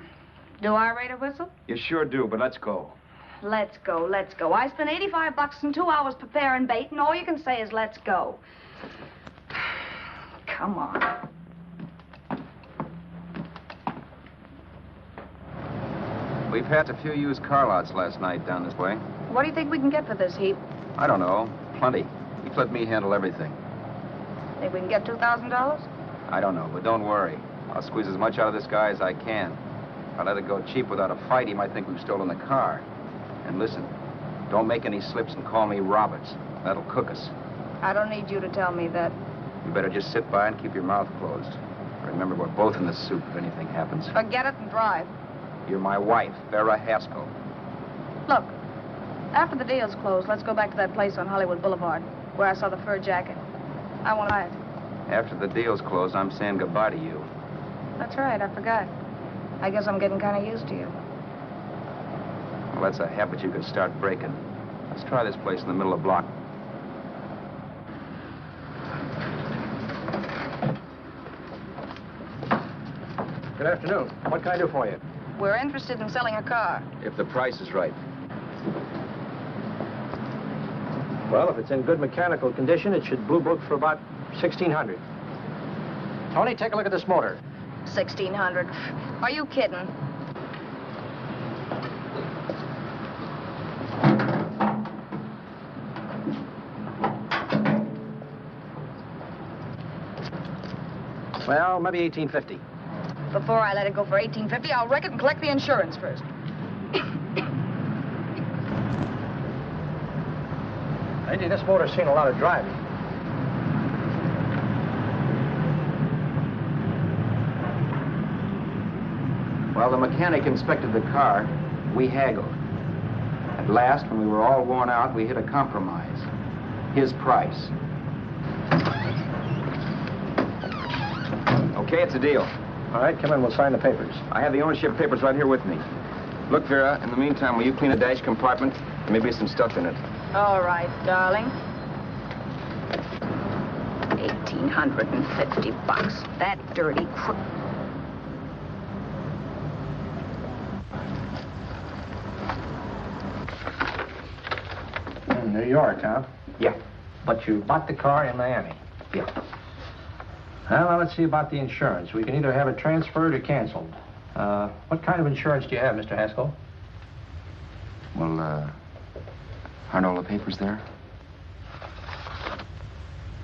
do I rate a whistle? You sure do, but let's go. Let's go, let's go. I spent $85 and 2 hours preparing bait, and all you can say is let's go. Come on. We passed a few used car lots last night down this way. What do you think we can get for this heap? I don't know. Plenty. You let me handle everything. Think we can get $2,000? I don't know, but don't worry. I'll squeeze as much out of this guy as I can. If I let it go cheap without a fight, he might think we've stolen the car. And listen, don't make any slips and call me Roberts. That'll cook us. I don't need you to tell me that. You better just sit by and keep your mouth closed. Remember, we're both in the soup if anything happens. Forget it and drive. You're my wife, Vera Haskell. Look, after the deal's closed, let's go back to that place on Hollywood Boulevard where I saw the fur jacket. I want to buy it. After the deal's closed, I'm saying goodbye to you. That's right, I forgot. I guess I'm getting kind of used to you. Well, that's a habit you could start breaking. Let's try this place in the middle of the block. Good afternoon. What can I do for you? We're interested in selling a car. If the price is right. Well, if it's in good mechanical condition, it should blue book for about $1,600. Tony, take a look at this motor. $1,600. Are you kidding? Well, maybe 1850. Before I let it go for 1850, I'll wreck it and collect the insurance first. Lady, this motor's seen a lot of driving. While the mechanic inspected the car, we haggled. At last, when we were all worn out, we hit a compromise. His price. Okay, it's a deal. All right, come in. We'll sign the papers. I have the ownership papers right here with me. Look, Vera, in the meantime, will you clean the dash compartment? There may be some stuff in it. All right, darling. 1,850 bucks. That dirty crook. In New York, huh? Yeah. But you bought the car in Miami. Yeah. Well, now let's see about the insurance. We can either have it transferred or canceled. What kind of insurance do you have, Mr. Haskell? Well, aren't all the papers there?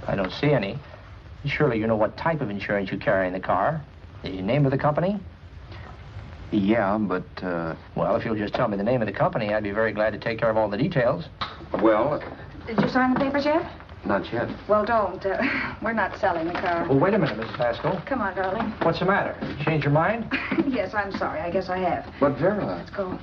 I don't see any. Surely you know what type of insurance you carry in the car. The name of the company? Yeah, but, Well, if you'll just tell me the name of the company, I'd be very glad to take care of all the details. well, Did you sign the papers yet? not yet. Well, don't. We're not selling the car. Well, wait a minute, Mrs. Haskell. Come on, darling. What's the matter? You changed your mind? Yes, I'm sorry. I guess I have. But, Vera... Let's go.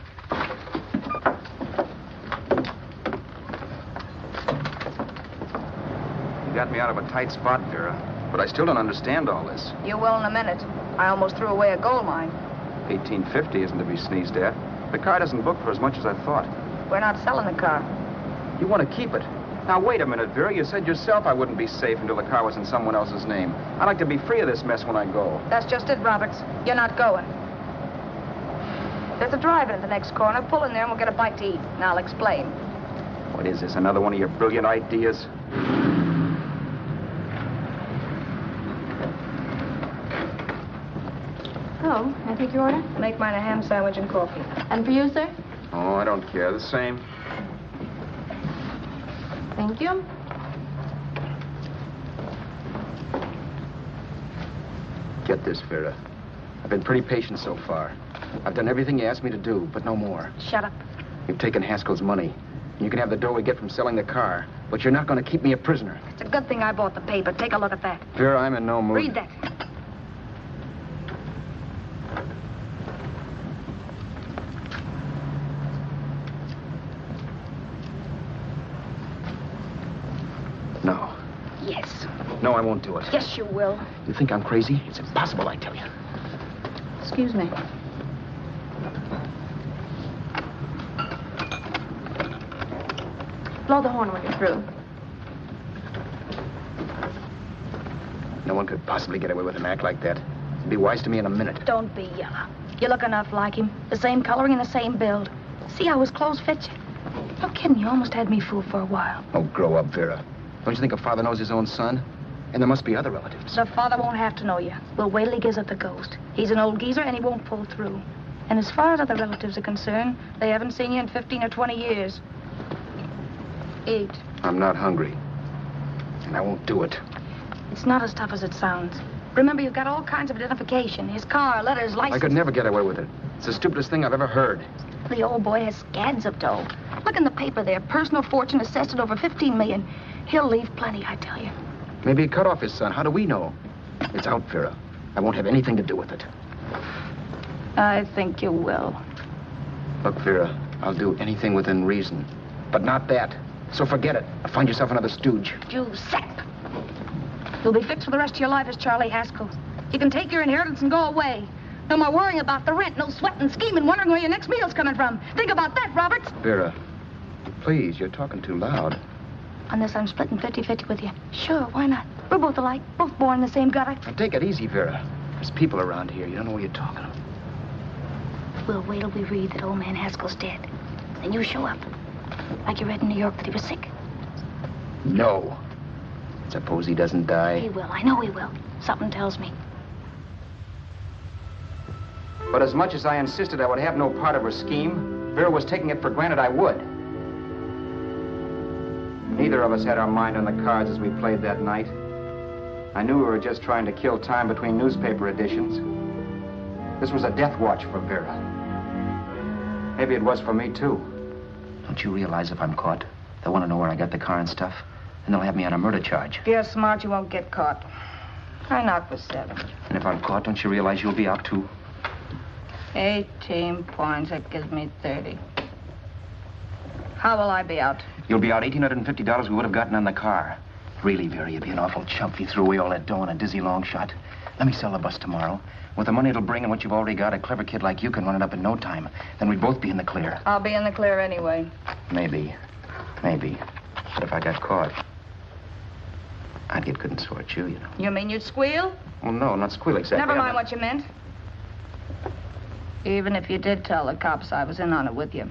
You got me out of a tight spot, Vera. But I still don't understand all this. You will in a minute. I almost threw away a gold mine. 1850 isn't to be sneezed at. The car doesn't book for as much as I thought. We're not selling the car. You want to keep it. Now, wait a minute, Vera. You said yourself I wouldn't be safe until the car was in someone else's name. I'd like to be free of this mess when I go. That's just it, Roberts. You're not going. There's a drive-in at the next corner. Pull in there and we'll get a bite to eat. And I'll explain. What is this, another one of your brilliant ideas? Oh, I take your order? Make mine a ham sandwich and coffee. And for you, sir? Oh, I don't care. The same. Thank you. Get this, Vera. I've been pretty patient so far. I've done everything you asked me to do, but no more. Shut up. You've taken Haskell's money. You can have the dough we get from selling the car, but you're not going to keep me a prisoner. It's a good thing I bought the paper. Take a look at that. Vera, I'm in no mood. Read that. No. Yes. No, I won't do it. Yes, you will. You think I'm crazy? It's impossible, I tell you. Excuse me. Blow the horn when you're through. No one could possibly get away with an act like that. It'd be wise to me in a minute. Don't be yellow. You look enough like him. The same coloring and the same build. See how his clothes fit you? No kidding, you almost had me fooled for a while. Oh, grow up, Vera. Don't you think a father knows his own son? And there must be other relatives. The father won't have to know you. We'll wait till he gives up the ghost. He's an old geezer and he won't pull through. And as far as other relatives are concerned, they haven't seen you in 15 or 20 years. Eat. I'm not hungry. And I won't do it. It's not as tough as it sounds. Remember, you've got all kinds of identification. His car, letters, license. I could never get away with it. It's the stupidest thing I've ever heard. The old boy has scads of dough. Look in the paper there. Personal fortune assessed at over 15 million. He'll leave plenty, I tell you. Maybe he cut off his son. How do we know? It's out, Vera. I won't have anything to do with it. I think you will. Look, Vera, I'll do anything within reason. But not that. So forget it. Find yourself another stooge. You sap. You'll be fixed for the rest of your life as Charlie Haskell. You can take your inheritance and go away. No more worrying about the rent, no sweating, scheming, wondering where your next meal's coming from. Think about that, Roberts. Vera, please, you're talking too loud. On this, I'm splitting 50-50 with you. Sure, why not? We're both alike, both born in the same gutter. Now, take it easy, Vera. There's people around here. You don't know what you're talking about. We'll wait till we read that old man Haskell's dead. Then you show up. Like you read in New York that he was sick. No. Suppose he doesn't die. He will. I know he will. Something tells me. But as much as I insisted I would have no part of her scheme, Vera was taking it for granted I would. Neither of us had our mind on the cards as we played that night. I knew we were just trying to kill time between newspaper editions. This was a death watch for Vera. Maybe it was for me, too. Don't you realize if I'm caught, they'll want to know where I got the car and stuff, and they'll have me on a murder charge. If you're smart, you won't get caught. I knock for 7. And if I'm caught, don't you realize you'll be out, too? 18 points, that gives me 30. How will I be out? You'll be out $1,850 we would have gotten on the car. Really, Vera, you'd be an awful chump if you threw away all that dough on a dizzy long shot. Let me sell the bus tomorrow. With the money it'll bring and what you've already got, a clever kid like you can run it up in no time. Then we'd both be in the clear. I'll be in the clear anyway. Maybe. Maybe. But if I got caught, I'd get good and sore at you, you know. You mean you'd squeal? Oh, no, not squeal exactly. Never mind what you meant. Even if you did tell the cops I was in on it with you,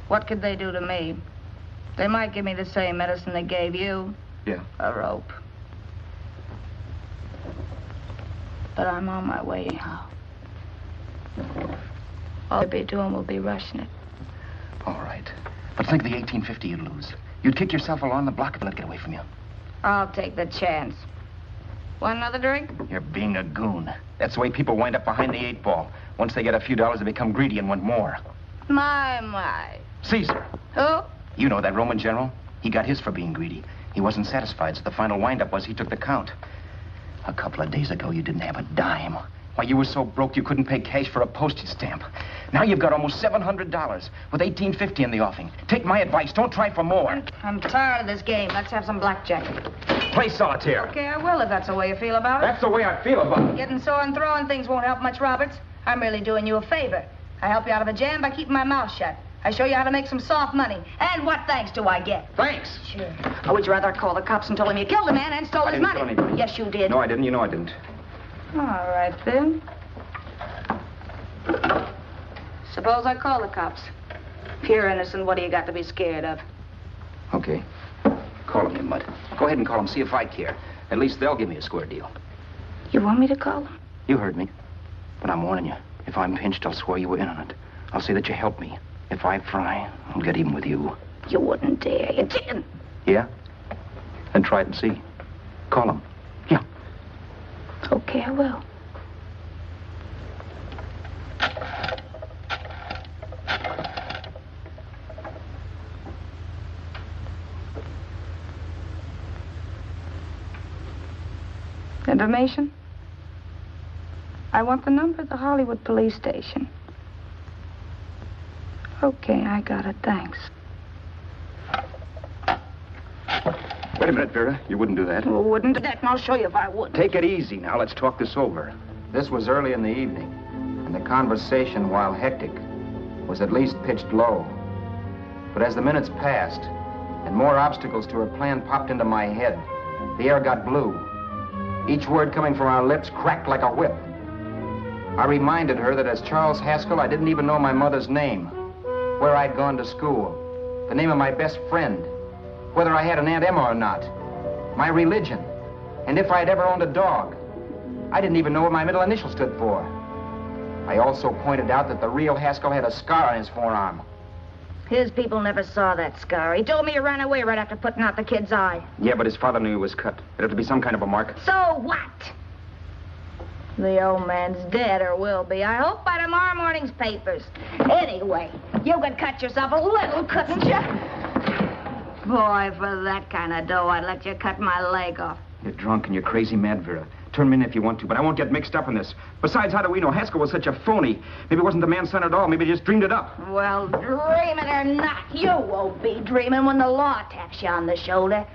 what could they do to me? They might give me the same medicine they gave you. Yeah. A rope. But I'm on my way now. All I'll be doing will be rushing it. All right. But think of the $1,850 you'd lose. You'd kick yourself along the block if it let it get away from you. I'll take the chance. Want another drink? You're being a goon. That's the way people wind up behind the 8 ball. Once they get a few dollars, they become greedy and want more. My. Caesar. Who? You know that Roman general? He got his for being greedy. He wasn't satisfied, so the final wind-up was he took the count. A couple of days ago, you didn't have a dime. Why, you were so broke you couldn't pay cash for a postage stamp. Now you've got almost $700 with $1,850 in the offing. Take my advice. Don't try for more. I'm tired of this game. Let's have some blackjack. Play solitaire. Okay, I will if that's the way you feel about it. That's the way I feel about it. Getting sore and throwing things won't help much, Roberts. I'm really doing you a favor. I help you out of a jam by keeping my mouth shut. I show you how to make some soft money. And what thanks do I get? Thanks. Sure. Or would you rather call the cops and tell them you killed the man and stole his money? I didn't kill anybody. Yes, you did. No, I didn't. You know I didn't. All right, then. Suppose I call the cops. If you're innocent, what do you got to be scared of? Okay. Call them, you mutt. Go ahead and call them. See if I care. At least they'll give me a square deal. You want me to call them? You heard me. But I'm warning you. If I'm pinched, I'll swear you were in on it. I'll say that you helped me. If I fry, I'll get even with you. You wouldn't dare. You're chicken. Yeah? Then try it and see. Call them. Yeah. Okay, I will. Information? I want the number of the Hollywood police station. Okay, I got it. Thanks. Wait a minute, Vera. You wouldn't do that. Well, wouldn't do that, and I'll show you if I would. Take it easy now. Let's talk this over. This was early in the evening, and the conversation, while hectic, was at least pitched low. But as the minutes passed, and more obstacles to her plan popped into my head, the air got blue. Each word coming from our lips cracked like a whip. I reminded her that as Charles Haskell, I didn't even know my mother's name, where I'd gone to school, the name of my best friend, whether I had an Aunt Emma or not, my religion, and if I'd ever owned a dog. I didn't even know what my middle initial stood for. I also pointed out that the real Haskell had a scar on his forearm. His people never saw that scar. He told me he ran away right after putting out the kid's eye. Yeah, but his father knew he was cut. It had to be some kind of a mark. So what? The old man's dead, or will be. I hope by tomorrow morning's papers. Anyway, you could cut yourself a little, couldn't you? Boy, for that kind of dough, I'd let you cut my leg off. You're drunk and you're crazy mad, Vera. Turn me in if you want to, but I won't get mixed up in this. Besides, how do we know Haskell was such a phony? Maybe it wasn't the man's son at all. Maybe he just dreamed it up. Well, dreaming or not, you won't be dreaming when the law taps you on the shoulder.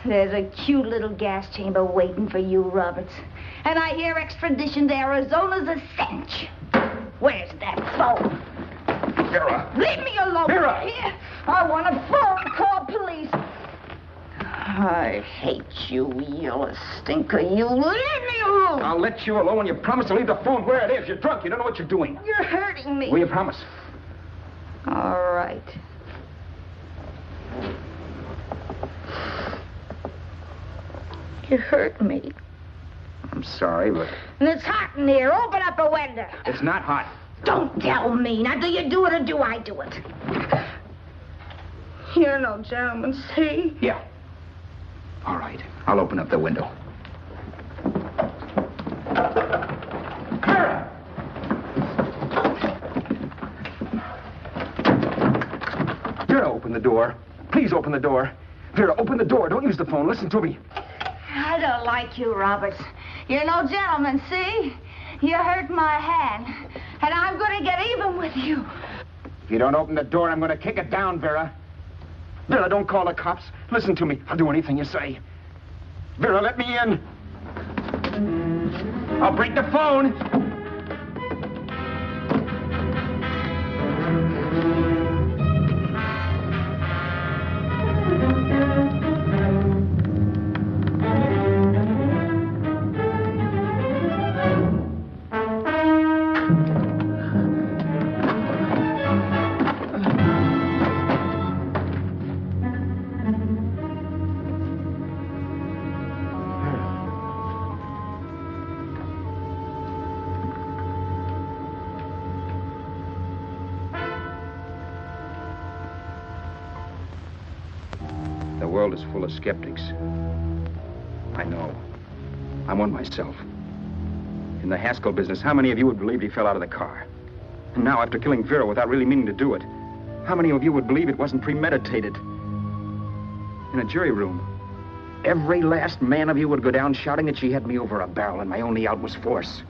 There's a cute little gas chamber waiting for you, Roberts. And I hear extradition to Arizona's a cinch. Where's that phone? Vera! Leave me alone! Vera! Here, I want a phone call, police. I hate you yellow stinker. You leave me alone. I'll let you alone when you promise to leave the phone where it is. You're drunk. You don't know what you're doing. You're hurting me. Will you promise? All right. You hurt me. I'm sorry, but... And it's hot in here. Open up a window. It's not hot. Don't tell me. Now, do you do it or do I do it? You're no gentleman, see? Yeah. All right. I'll open up the window. the door. Please open the door. Vera, open the door. Don't use the phone. Listen to me. I don't like you, Roberts. You're no gentleman, see? You hurt my hand, and I'm going to get even with you. If you don't open the door, I'm going to kick it down, Vera. Vera, don't call the cops. Listen to me. I'll do anything you say. Vera, let me in. I'll break the phone. The world is full of skeptics. I know. I'm one myself. In the Haskell business, how many of you would believe he fell out of the car? And now, after killing Vera without really meaning to do it, how many of you would believe it wasn't premeditated? In a jury room, every last man of you would go down shouting that she had me over a barrel and my only out was force.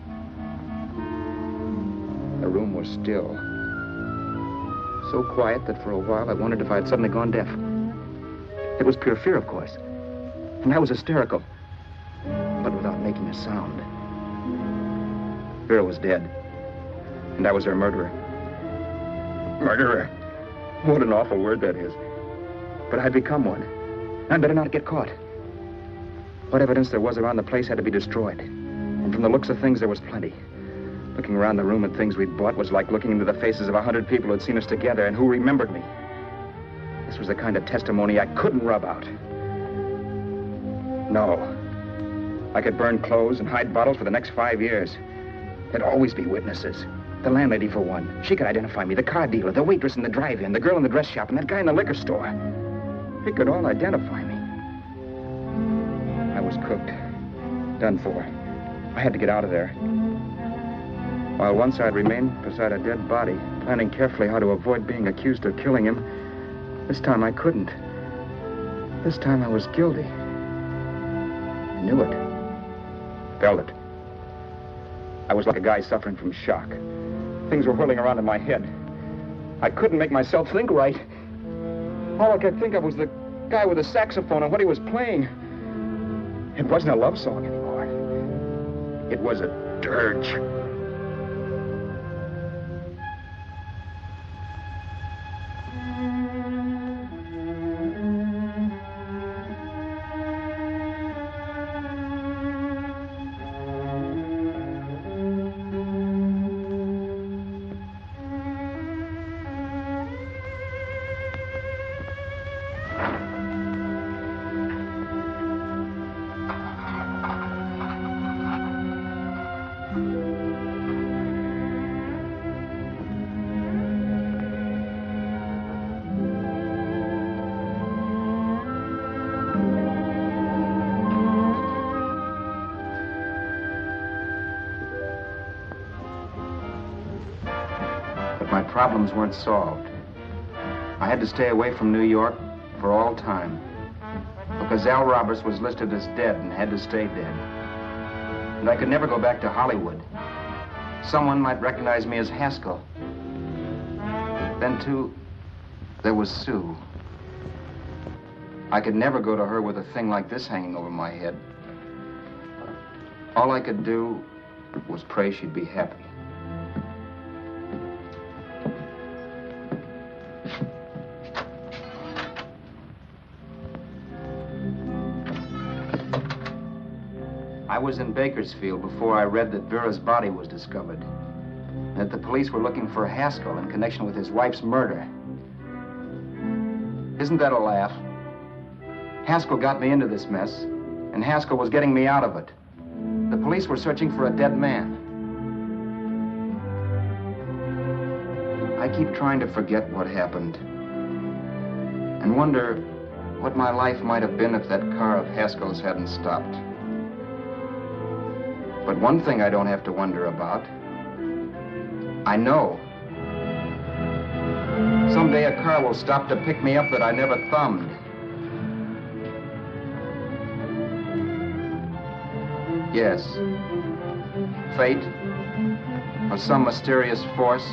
The room was still. So quiet that for a while I wondered if I had suddenly gone deaf. It was pure fear, of course. And I was hysterical, but without making a sound. Vera was dead, and I was her murderer. Murderer? What an awful word that is. But I'd become one. I'd better not get caught. What evidence there was around the place had to be destroyed. And from the looks of things, there was plenty. Looking around the room at things we'd bought was like looking into the faces of 100 people who had seen us together and who remembered me. This was the kind of testimony I couldn't rub out. No. I could burn clothes and hide bottles for the next 5 years. There'd always be witnesses. The landlady, for one. She could identify me. The car dealer, the waitress in the drive-in, the girl in the dress shop, and that guy in the liquor store. They could all identify me. I was cooked. Done for. I had to get out of there. While once I'd remained beside a dead body, planning carefully how to avoid being accused of killing him, this time I couldn't. This time I was guilty. I knew it. Felt it. I was like a guy suffering from shock. Things were whirling around in my head. I couldn't make myself think right. All I could think of was the guy with the saxophone and what he was playing. It wasn't a love song anymore. It was a dirge. Problems weren't solved. I had to stay away from New York for all time because Al Roberts was listed as dead and had to stay dead. And I could never go back to Hollywood. Someone might recognize me as Haskell. Then, too, there was Sue. I could never go to her with a thing like this hanging over my head. All I could do was pray she'd be happy. I was in Bakersfield before I read that Vera's body was discovered, and that the police were looking for Haskell in connection with his wife's murder. Isn't that a laugh? Haskell got me into this mess, and Haskell was getting me out of it. The police were searching for a dead man. I keep trying to forget what happened, and wonder what my life might have been if that car of Haskell's hadn't stopped. But one thing I don't have to wonder about. I know. Someday a car will stop to pick me up that I never thumbed. Yes. Fate, or some mysterious force,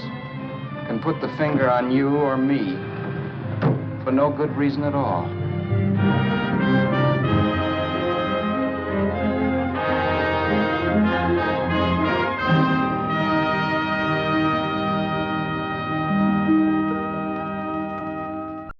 can put the finger on you or me for no good reason at all.